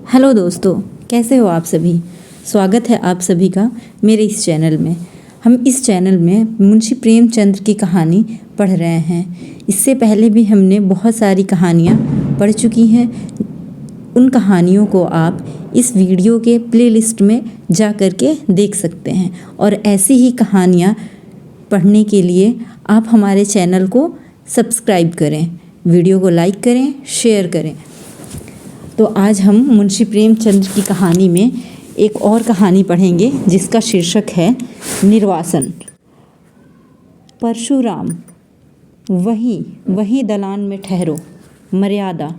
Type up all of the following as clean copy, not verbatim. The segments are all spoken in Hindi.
हेलो दोस्तों, कैसे हो आप सभी। स्वागत है आप सभी का मेरे इस चैनल में। हम इस चैनल में मुंशी प्रेमचंद की कहानी पढ़ रहे हैं। इससे पहले भी हमने बहुत सारी कहानियाँ पढ़ चुकी हैं। उन कहानियों को आप इस वीडियो के प्लेलिस्ट में जा कर के देख सकते हैं और ऐसी ही कहानियाँ पढ़ने के लिए आप हमारे चैनल को सब्सक्राइब करें, वीडियो को लाइक करें, शेयर करें। तो आज हम मुंशी प्रेमचंद की कहानी में एक और कहानी पढ़ेंगे जिसका शीर्षक है निर्वासन। परशुराम, वहीं दलान में ठहरो। मर्यादा,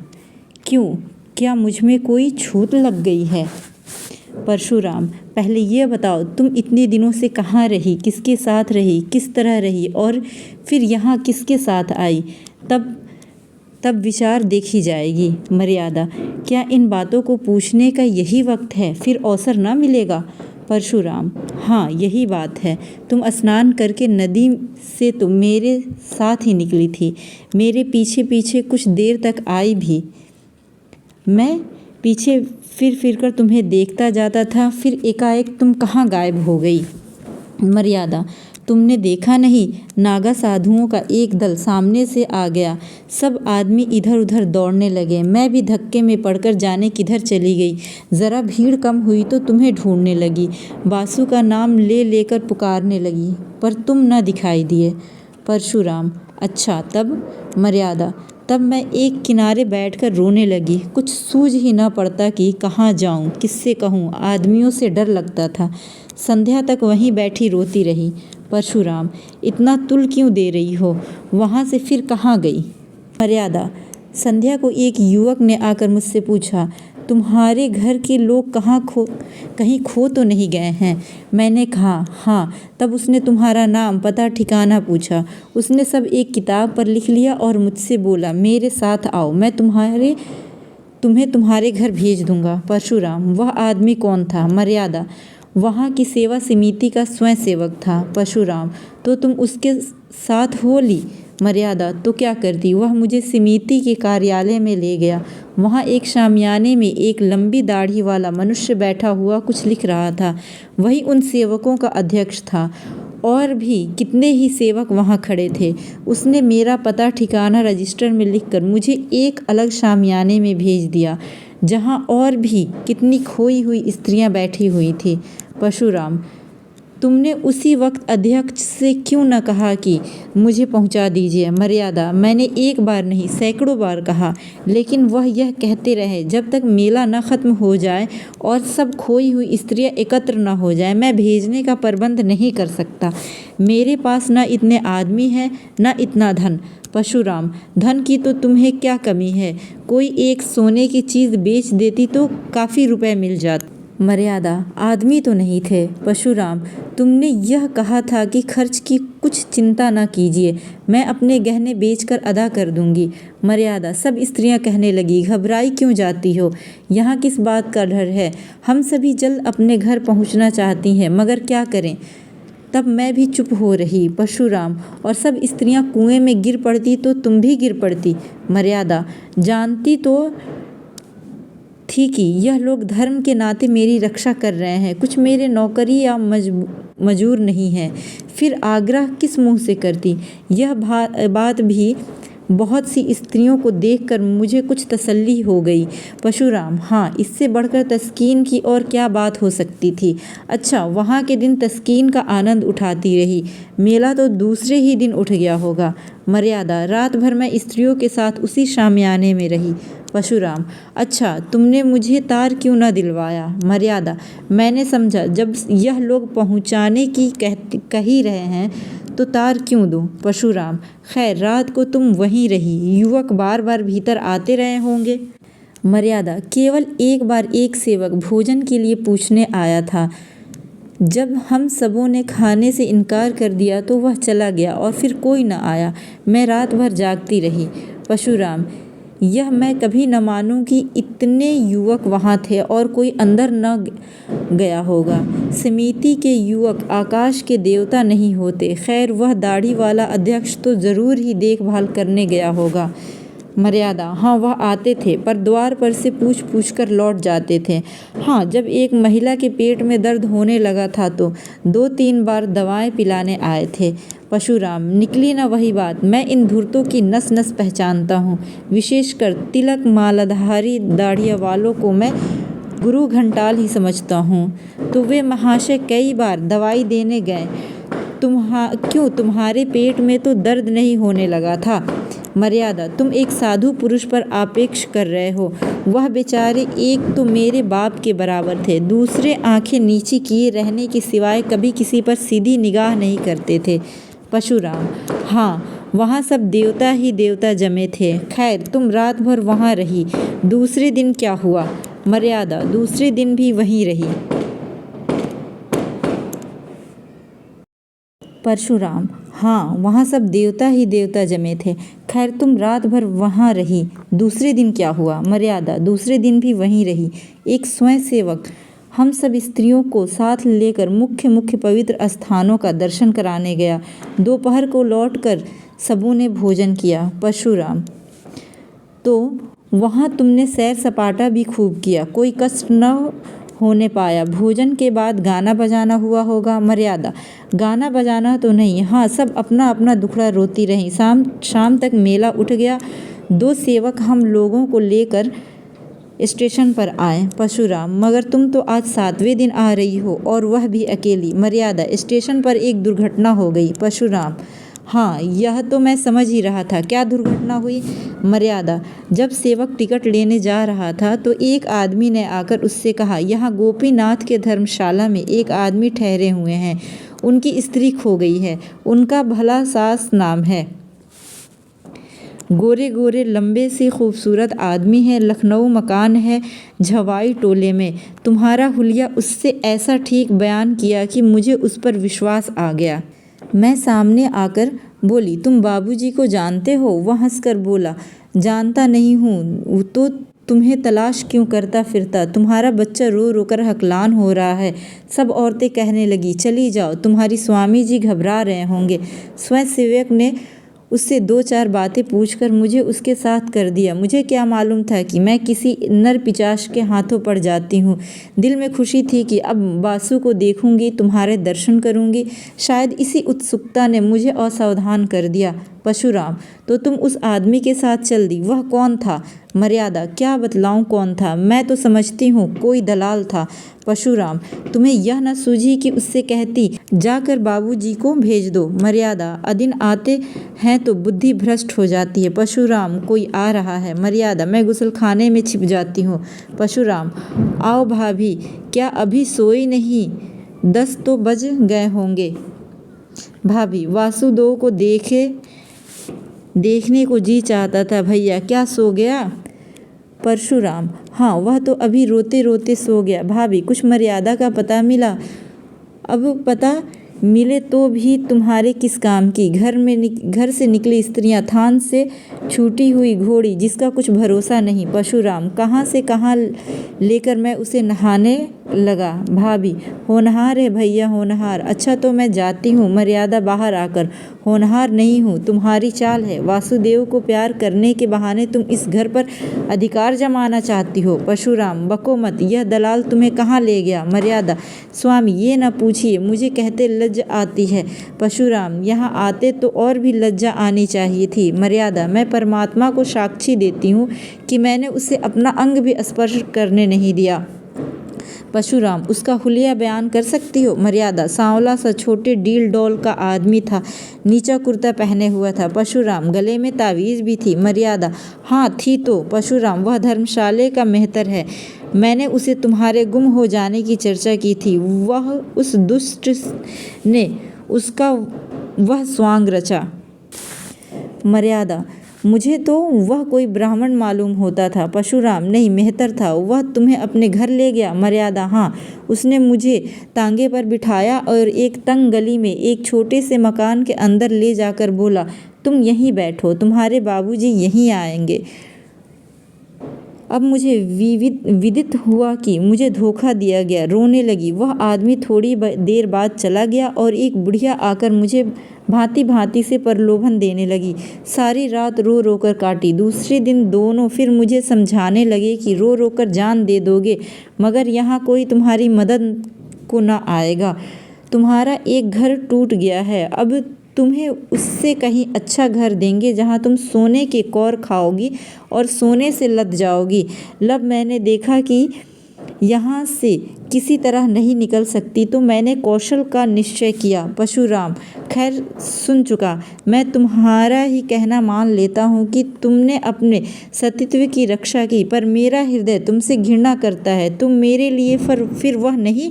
क्यों, क्या मुझ में कोई छूत लग गई है। परशुराम, पहले ये बताओ, तुम इतने दिनों से कहाँ रही, किसके साथ रही, किस तरह रही और फिर यहाँ किसके साथ आई, तब विचार देखी जाएगी। मर्यादा, क्या इन बातों को पूछने का यही वक्त है, फिर अवसर ना मिलेगा। परशुराम, हाँ यही बात है। तुम स्नान करके नदी से तो मेरे साथ ही निकली थी, मेरे पीछे पीछे कुछ देर तक आई भी। मैं पीछे फिर कर तुम्हें देखता जाता था, फिर एकाएक तुम कहाँ गायब हो गई। मर्यादा, तुमने देखा नहीं, नागा साधुओं का एक दल सामने से आ गया। सब आदमी इधर उधर दौड़ने लगे। मैं भी धक्के में पड़कर जाने किधर चली गई। ज़रा भीड़ कम हुई तो तुम्हें ढूंढने लगी, बासु का नाम ले लेकर पुकारने लगी, पर तुम न दिखाई दिए। परशुराम, अच्छा तब। मर्यादा, तब मैं एक किनारे बैठकर रोने लगी। कुछ सूझ ही न पड़ता कि कहाँ जाऊँ, किससे कहूँ। आदमियों से डर लगता था। संध्या तक वहीं बैठी रोती रही। परशुराम, इतना तुल क्यों दे रही हो, वहाँ से फिर कहाँ गई। मर्यादा, संध्या को एक युवक ने आकर मुझसे पूछा, तुम्हारे घर के लोग कहीं खो तो नहीं गए हैं। मैंने कहा हाँ। तब उसने तुम्हारा नाम पता ठिकाना पूछा। उसने सब एक किताब पर लिख लिया और मुझसे बोला, मेरे साथ आओ, मैं तुम्हें तुम्हारे घर भेज दूंगा। परशुराम, वह आदमी कौन था। मर्यादा, वहाँ की सेवा समिति का स्वयं सेवक था। परशुराम, तो तुम उसके साथ हो ली। मर्यादा, तो क्या करती, वह मुझे समिति के कार्यालय में ले गया। वहाँ एक शामियाने में एक लंबी दाढ़ी वाला मनुष्य बैठा हुआ कुछ लिख रहा था। वही उन सेवकों का अध्यक्ष था और भी कितने ही सेवक वहाँ खड़े थे। उसने मेरा पता ठिकाना रजिस्टर में लिखकर मुझे एक अलग शामियाने में भेज दिया, जहाँ और भी कितनी खोई हुई स्त्रियाँ बैठी हुई थी। परशुराम, तुमने उसी वक्त अध्यक्ष से क्यों न कहा कि मुझे पहुंचा दीजिए। मर्यादा, मैंने एक बार नहीं सैकड़ों बार कहा, लेकिन वह यह कहते रहे, जब तक मेला न ख़त्म हो जाए और सब खोई हुई स्त्रियां एकत्र न हो जाए, मैं भेजने का प्रबंध नहीं कर सकता। मेरे पास न इतने आदमी हैं, न इतना धन। परशुराम, धन की तो तुम्हें क्या कमी है, कोई एक सोने की चीज़ बेच देती तो काफ़ी रुपए मिल जाते। मर्यादा, आदमी तो नहीं थे। परशुराम, तुमने यह कहा था कि खर्च की कुछ चिंता न कीजिए, मैं अपने गहने बेचकर अदा कर दूंगी। मर्यादा, सब स्त्रियां कहने लगी, घबराई क्यों जाती हो, यहाँ किस बात का डर है, हम सभी जल्द अपने घर पहुँचना चाहती हैं, मगर क्या करें। तब मैं भी चुप हो रही। परशुराम, और सब स्त्रियां कुएं में गिर पड़ती तो तुम भी गिर पड़ती। मर्यादा, जानती तो थी कि यह लोग धर्म के नाते मेरी रक्षा कर रहे हैं, कुछ मेरे नौकरी या मजूर नहीं है, फिर आग्रह किस मुंह से करती। यह बात भी बहुत सी स्त्रियों को देखकर मुझे कुछ तसल्ली हो गई। परशुराम, हाँ, इससे बढ़कर तस्कीन की और क्या बात हो सकती थी। अच्छा, वहाँ के दिन तस्कीन का आनंद उठाती रही, मेला तो दूसरे ही दिन उठ गया होगा। मर्यादा, रात भर मैं स्त्रियों के साथ उसी शामियाने में रही। परशुराम, अच्छा, तुमने मुझे तार क्यों न दिलवाया। मर्यादा, मैंने समझा जब यह लोग पहुँचाने की कही रहे हैं तो तार क्यों दूँ। परशुराम, खैर रात को तुम वहीं रही, युवक बार बार भीतर आते रहे होंगे। मर्यादा, केवल एक बार एक सेवक भोजन के लिए पूछने आया था। जब हम सबों ने खाने से इनकार कर दिया तो वह चला गया और फिर कोई न आया। मैं रात भर जागती रही। परशुराम, यह मैं कभी न मानूं कि इतने युवक वहाँ थे और कोई अंदर न गया होगा। समिति के युवक आकाश के देवता नहीं होते। खैर, वह दाढ़ी वाला अध्यक्ष तो ज़रूर ही देखभाल करने गया होगा। मर्यादा, हाँ वह आते थे, पर द्वार पर से पूछ पूछ कर लौट जाते थे। हाँ, जब एक महिला के पेट में दर्द होने लगा था तो 2-3 बार दवाएं पिलाने आए थे। परशुराम, निकली न वही बात। मैं इन धूर्तों की नस नस पहचानता हूँ, विशेषकर तिलक मालाधारी दाढ़िया वालों को मैं गुरु घंटाल ही समझता हूँ। तो वे महाशय कई बार दवाई देने गए। क्यों, तुम्हारे पेट में तो दर्द नहीं होने लगा था? मर्यादा, तुम एक साधु पुरुष पर आपेक्ष कर रहे हो। वह बेचारे एक तो मेरे बाप के बराबर थे, दूसरे आंखें नीची किए रहने के सिवाय कभी किसी पर सीधी निगाह नहीं करते थे। परशुराम, हाँ वहाँ सब देवता ही देवता जमे थे। खैर, तुम रात भर वहाँ रही, दूसरे दिन क्या हुआ? मर्यादा, दूसरे दिन भी वहीं रही। परशुराम, हाँ वहाँ सब देवता ही देवता जमे थे। खैर, तुम रात भर वहाँ रही, दूसरे दिन क्या हुआ? मर्यादा, दूसरे दिन भी वहीं रही। एक स्वयंसेवक हम सब स्त्रियों को साथ लेकर मुख्य मुख्य पवित्र स्थानों का दर्शन कराने गया। दोपहर को लौटकर सबों ने भोजन किया। परशुराम, तो वहाँ तुमने सैर सपाटा भी खूब किया, कोई कष्ट न होने पाया। भोजन के बाद गाना बजाना हुआ होगा? मर्यादा, गाना बजाना तो नहीं, हाँ सब अपना अपना दुखड़ा रोती रहीं। शाम तक मेला उठ गया। 2 सेवक हम लोगों को लेकर स्टेशन पर आए। परशुराम, मगर तुम तो आज 7वें दिन आ रही हो और वह भी अकेली। मर्यादा, स्टेशन पर एक दुर्घटना हो गई। परशुराम, हाँ यह तो मैं समझ ही रहा था। क्या दुर्घटना हुई? मर्यादा, जब सेवक टिकट लेने जा रहा था तो एक आदमी ने आकर उससे कहा, यहाँ गोपीनाथ के धर्मशाला में एक आदमी ठहरे हुए हैं, उनकी स्त्री खो गई है, उनका भला सास नाम है। गोरे गोरे लंबे से खूबसूरत आदमी है, लखनऊ मकान है, झवाई टोले में। तुम्हारा हुलिया उससे ऐसा ठीक बयान किया कि मुझे उस पर विश्वास आ गया। मैं सामने आकर बोली, तुम बाबूजी को जानते हो? वह हंसकर बोला, जानता नहीं हूँ तो तुम्हें तलाश क्यों करता फिरता? तुम्हारा बच्चा रो रो कर हकलान हो रहा है। सब औरतें कहने लगी, चली जाओ, तुम्हारी स्वामी जी घबरा रहे होंगे। स्वयंसेवक ने उससे 2-4 बातें पूछकर मुझे उसके साथ कर दिया। मुझे क्या मालूम था कि मैं किसी नर पिशाच के हाथों पड़ जाती हूँ। दिल में खुशी थी कि अब बासु को देखूंगी, तुम्हारे दर्शन करूंगी। शायद इसी उत्सुकता ने मुझे असावधान कर दिया। परशुराम, तो तुम उस आदमी के साथ चल दी, वह कौन था? मर्यादा, क्या बतलाऊं कौन था? मैं तो समझती हूँ कोई दलाल था। परशुराम, तुम्हें यह न सूझी कि उससे कहती, जाकर बाबूजी को भेज दो। मर्यादा, अदिन आते हैं तो बुद्धि भ्रष्ट हो जाती है। परशुराम, कोई आ रहा है। मर्यादा, मैं गुसलखाने में छिप जाती हूँ। परशुराम, आओ भाभी, क्या अभी सोई नहीं? 10 तो बज गए होंगे। भाभी, वासुदेव को देखने को जी चाहता था भैया, क्या सो गया? परशुराम, हाँ वह तो अभी रोते रोते सो गया। भाभी, कुछ मर्यादा का पता मिला? अब पता मिले तो भी तुम्हारे किस काम की? घर से निकली स्त्रियां, थान से छूटी हुई घोड़ी जिसका कुछ भरोसा नहीं। परशुराम, कहाँ से कहाँ लेकर मैं उसे नहाने लगा। भाभी, होनहार है भैया, होनहार। अच्छा तो मैं जाती हूँ। मर्यादा बाहर आकर, होनहार नहीं हूँ, तुम्हारी चाल है। वासुदेव को प्यार करने के बहाने तुम इस घर पर अधिकार जमाना चाहती हो। परशुराम, बको मत, यह दलाल तुम्हें कहाँ ले गया? मर्यादा, स्वामी ये न पूछिए, मुझे कहते लज्जा आती है। परशुराम, यहाँ आते तो और भी लज्जा आनी चाहिए थी। मर्यादा, मैं परमात्मा को साक्षी देती हूँ कि मैंने उसे अपना अंग भी स्पर्श करने नहीं दिया। परशुराम, उसका हुलिया बयान कर सकती हो? मर्यादा, सांवला सा छोटे डील डॉल का आदमी था, नीचा कुर्ता पहने हुआ था। परशुराम, गले में तावीज़ भी थी? मर्यादा, हाँ थी तो। परशुराम, वह धर्मशाले का मेहतर है, मैंने उसे तुम्हारे गुम हो जाने की चर्चा की थी। वह उस दुष्ट ने उसका वह स्वांग रचा। मर्यादा, मुझे तो वह कोई ब्राह्मण मालूम होता था। परशुराम, नहीं मेहतर था। वह तुम्हें अपने घर ले गया? मर्यादा, हाँ, उसने मुझे तांगे पर बिठाया और एक तंग गली में एक छोटे से मकान के अंदर ले जाकर बोला, तुम यहीं बैठो, तुम्हारे बाबूजी यहीं आएंगे। अब मुझे विदित हुआ कि मुझे धोखा दिया गया। रोने लगी। वह आदमी थोड़ी देर बाद चला गया और एक बुढ़िया आकर मुझे भांति भांति से प्रलोभन देने लगी। सारी रात रो रो कर काटी। दूसरे दिन दोनों फिर मुझे समझाने लगे कि रो रो कर जान दे दोगे, मगर यहाँ कोई तुम्हारी मदद को न आएगा। तुम्हारा एक घर टूट गया है, अब तुम्हें उससे कहीं अच्छा घर देंगे जहाँ तुम सोने के कौर खाओगी और सोने से लद जाओगी। लब मैंने देखा कि यहाँ से किसी तरह नहीं निकल सकती, तो मैंने कौशल का निश्चय किया। परशुराम, खैर सुन चुका, मैं तुम्हारा ही कहना मान लेता हूँ कि तुमने अपने सतीत्व की रक्षा की, पर मेरा हृदय तुमसे घृणा करता है। तुम मेरे लिए फिर वह नहीं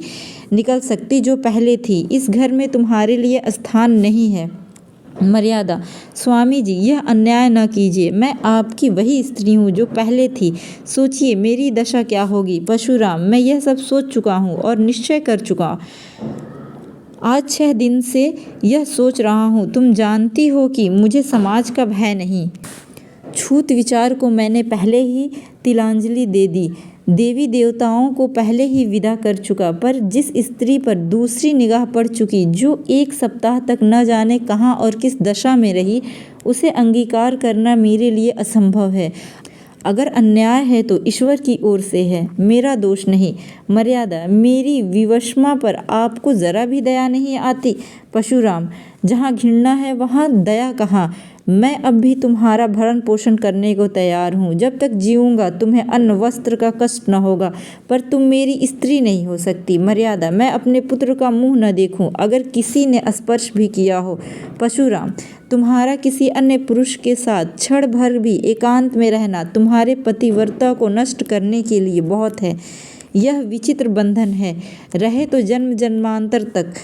निकल सकती जो पहले थी। इस घर में तुम्हारे लिए स्थान नहीं है। मर्यादा, स्वामी जी, यह अन्याय न कीजिए। मैं आपकी वही स्त्री हूँ जो पहले थी। सोचिए मेरी दशा क्या होगी। परशुराम, मैं यह सब सोच चुका हूँ और निश्चय कर चुका। आज 6 दिन से यह सोच रहा हूँ। तुम जानती हो कि मुझे समाज का भय नहीं। छूत विचार को मैंने पहले ही तिलांजलि दे दी। देवी देवताओं को पहले ही विदा कर चुका, पर जिस स्त्री पर दूसरी निगाह पड़ चुकी, जो 1 सप्ताह तक न जाने कहाँ और किस दशा में रही, उसे अंगीकार करना मेरे लिए असंभव है। अगर अन्याय है तो ईश्वर की ओर से है, मेरा दोष नहीं। मर्यादा, मेरी विवशमा पर आपको जरा भी दया नहीं आती। परशुराम, जहाँ घृणा है वहाँ दया कहाँ। मैं अब भी तुम्हारा भरण पोषण करने को तैयार हूँ। जब तक जीऊँगा तुम्हें अन्न वस्त्र का कष्ट न होगा, पर तुम मेरी स्त्री नहीं हो सकती। मर्यादा, मैं अपने पुत्र का मुँह न देखूँ अगर किसी ने स्पर्श भी किया हो। परशुराम, तुम्हारा किसी अन्य पुरुष के साथ क्षण भर भी एकांत में रहना तुम्हारे पतिव्रता को नष्ट करने के लिए बहुत है। यह विचित्र बंधन है, रहे तो जन्म जन्मांतर तक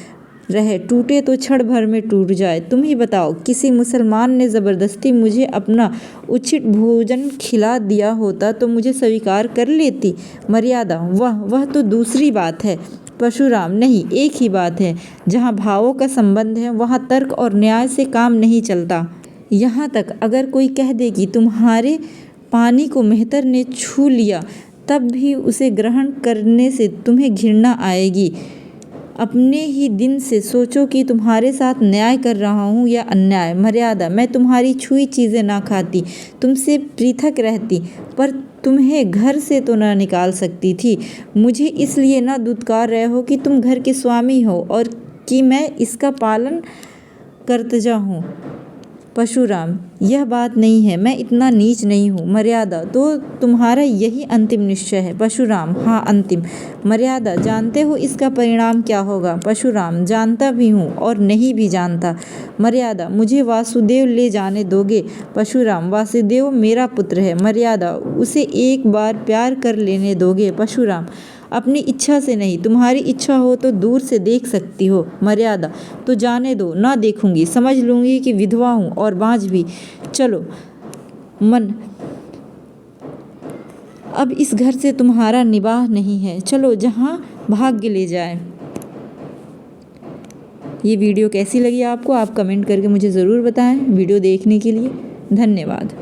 रहे, टूटे तो क्षण भर में टूट जाए। तुम ही बताओ, किसी मुसलमान ने ज़बरदस्ती मुझे अपना उचित भोजन खिला दिया होता तो मुझे स्वीकार कर लेती। मर्यादा, वह तो दूसरी बात है। परशुराम, नहीं, एक ही बात है। जहाँ भावों का संबंध है वहाँ तर्क और न्याय से काम नहीं चलता। यहाँ तक अगर कोई कह दे कि तुम्हारे पानी को मेहतर ने छू लिया, तब भी उसे ग्रहण करने से तुम्हें घृणा आएगी। अपने ही दिन से सोचो कि तुम्हारे साथ न्याय कर रहा हूँ या अन्याय। मर्यादा, मैं तुम्हारी छुई चीज़ें ना खाती, तुमसे पृथक रहती, पर तुम्हें घर से तो ना निकाल सकती थी। मुझे इसलिए ना दुत्कार रहे हो कि तुम घर के स्वामी हो और कि मैं इसका पालन कर्तव्य हूँ। परशुराम, यह बात नहीं है, मैं इतना नीच नहीं हूँ। मर्यादा, तो तुम्हारा यही अंतिम निश्चय है। परशुराम, हाँ, अंतिम। मर्यादा, जानते हो इसका परिणाम क्या होगा। परशुराम, जानता भी हूँ और नहीं भी जानता। मर्यादा, मुझे वासुदेव ले जाने दोगे। परशुराम, वासुदेव मेरा पुत्र है। मर्यादा, उसे एक बार प्यार कर लेने दोगे। परशुराम, अपनी इच्छा से नहीं, तुम्हारी इच्छा हो तो दूर से देख सकती हो। मर्यादा, तो जाने दो, ना देखूंगी, समझ लूंगी कि विधवा हूँ और बाँझ भी। चलो मन, अब इस घर से तुम्हारा निवाह नहीं है, चलो जहाँ भाग्य ले जाए। ये वीडियो कैसी लगी आपको, आप कमेंट करके मुझे ज़रूर बताएं। वीडियो देखने के लिए धन्यवाद।